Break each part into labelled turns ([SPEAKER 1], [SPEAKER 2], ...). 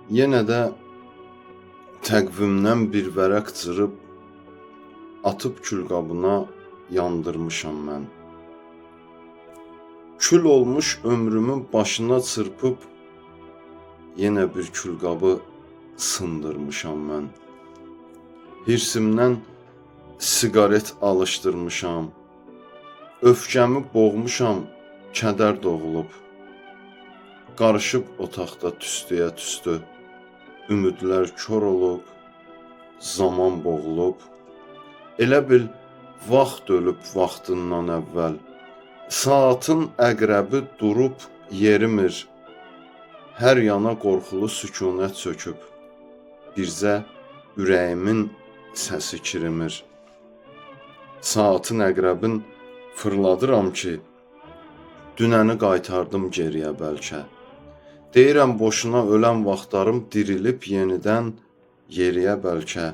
[SPEAKER 1] Yenə də təqvimdən bir vərəq cırıb atıb külqabına yandırmışam mən. Kül olmuş ömrümün başına çırpıb yenə bir külqabı sındırmışam mən. Hirsimdən siqaret alışdırmışam. Öfkəmi boğmuşam, kədər doğulub. Qarışıb otaqda tüstüyə tüstü. Ümidlər kör olub, zaman boğulub. Elə bil vaxt ölüb vaxtından əvvəl. Saatın əqrəbi durub yerimir. Hər yana qorxulu sükunət çöküb. Bircə ürəyimin səsi kirimir. Saatın əqrəbin fırladıram ki, dünəni qaytardım geriyə bəlkə. Deyirəm boşuna ölən vaxtlarım dirilib yenidən yeriyə bəlkə.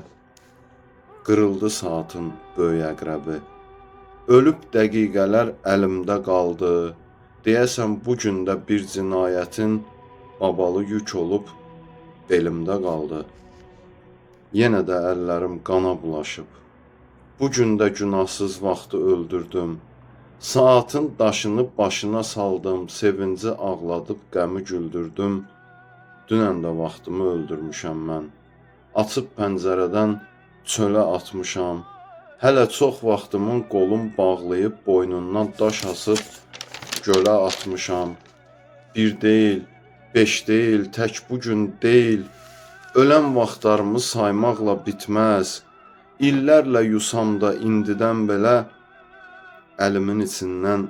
[SPEAKER 1] Qırıldı saatın böyük əqrəbi. Ölüb dəqiqələr əlimdə qaldı. Deyəsən bu gün də bir cinayətin babalı yük olub belimdə qaldı. Yenə də əllərim qana bulaşıb. Bu gün də günahsız vaxtı öldürdüm. Saatın daşını başına saldım, sevinci ağladıb qəmi güldürdüm. Dünən də vaxtımı öldürmüşəm mən. Açıb pəncərədən çölə atmışam. Hələ çox vaxtımın qolum bağlayıb boynundan daş asıb gölə atmışam. Bir deyil, 5 deyil, tək bu gün deyil. Ölən vaxtlarımı saymaqla bitməz. İllərlə yusam da indidən belə əlimin içindən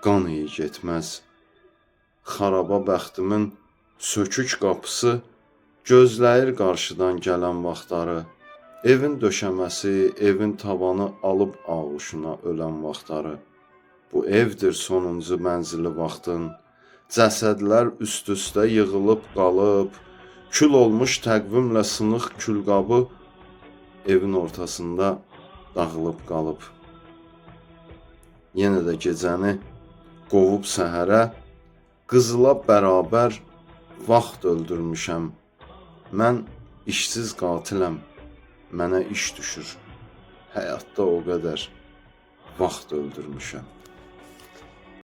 [SPEAKER 1] qan iyi getməz. Xaraba bəxtimin sökük qapısı gözləyir qarşıdan gələn vaxtları. Evin döşəməsi, evin tavanı alıb ağuşuna ölən vaxtları. Bu evdir sonuncu mənzili vaxtın. Cəsədlər üst-üstə yığılıb qalıb. Kül olmuş təqvimlə sınıq külqabı evin ortasında dağılıb qalıb. Yenə də gecəni qovub səhərə, qızıla bərabər vaxt öldürmüşəm. Mən işsiz qatiləm, mənə iş düşür. Həyatda o qədər vaxt öldürmüşəm.